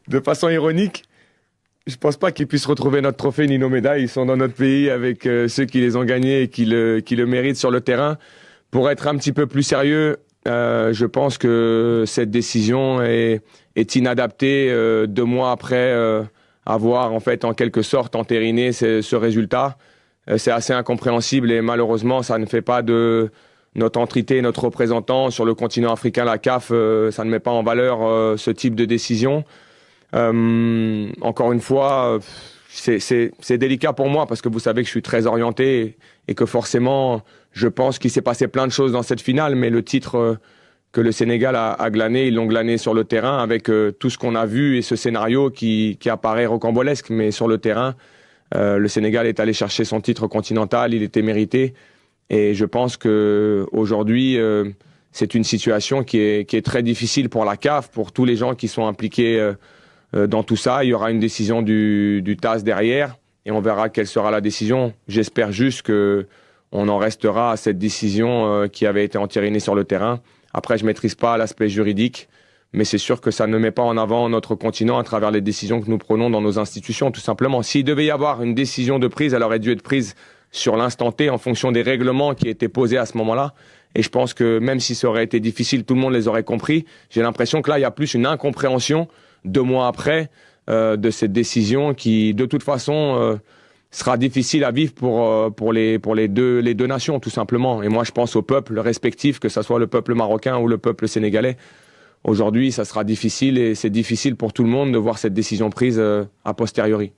de façon ironique, je pense pas qu'ils puissent retrouver notre trophée ni nos médailles. Ils sont dans notre pays avec ceux qui les ont gagnés et qui le méritent sur le terrain. Pour être un petit peu plus sérieux, je pense que cette décision est inadaptée 2 mois après avoir en fait en quelque sorte entériné ce résultat. C'est assez incompréhensible et malheureusement ça ne fait pas de notre entité, notre représentant sur le continent africain, la CAF, ça ne met pas en valeur ce type de décision. Encore une fois, c'est délicat pour moi parce que vous savez que je suis très orienté et que forcément, je pense qu'il s'est passé plein de choses dans cette finale, mais le titre que le Sénégal a glané, ils l'ont glané sur le terrain avec tout ce qu'on a vu et ce scénario qui apparaît rocambolesque, mais sur le terrain, le Sénégal est allé chercher son titre continental, il était mérité, et je pense que aujourd'hui, c'est une situation qui est très difficile pour la CAF, pour tous les gens qui sont impliqués dans tout ça. Il y aura une décision du TAS derrière et on verra quelle sera la décision. J'espère juste que on en restera à cette décision qui avait été entérinée sur le terrain. Après, je ne maîtrise pas l'aspect juridique, mais c'est sûr que ça ne met pas en avant notre continent à travers les décisions que nous prenons dans nos institutions, tout simplement. S'il devait y avoir une décision de prise, elle aurait dû être prise sur l'instant T en fonction des règlements qui étaient posés à ce moment-là. Et je pense que même si ça aurait été difficile, tout le monde les aurait compris. J'ai l'impression que là, il y a plus une incompréhension 2 mois après de cette décision qui, de toute façon, sera difficile à vivre pour les deux nations, tout simplement. Et moi, je pense au peuple respectif, que ce soit le peuple marocain ou le peuple sénégalais. Aujourd'hui, ça sera difficile et c'est difficile pour tout le monde de voir cette décision prise a posteriori.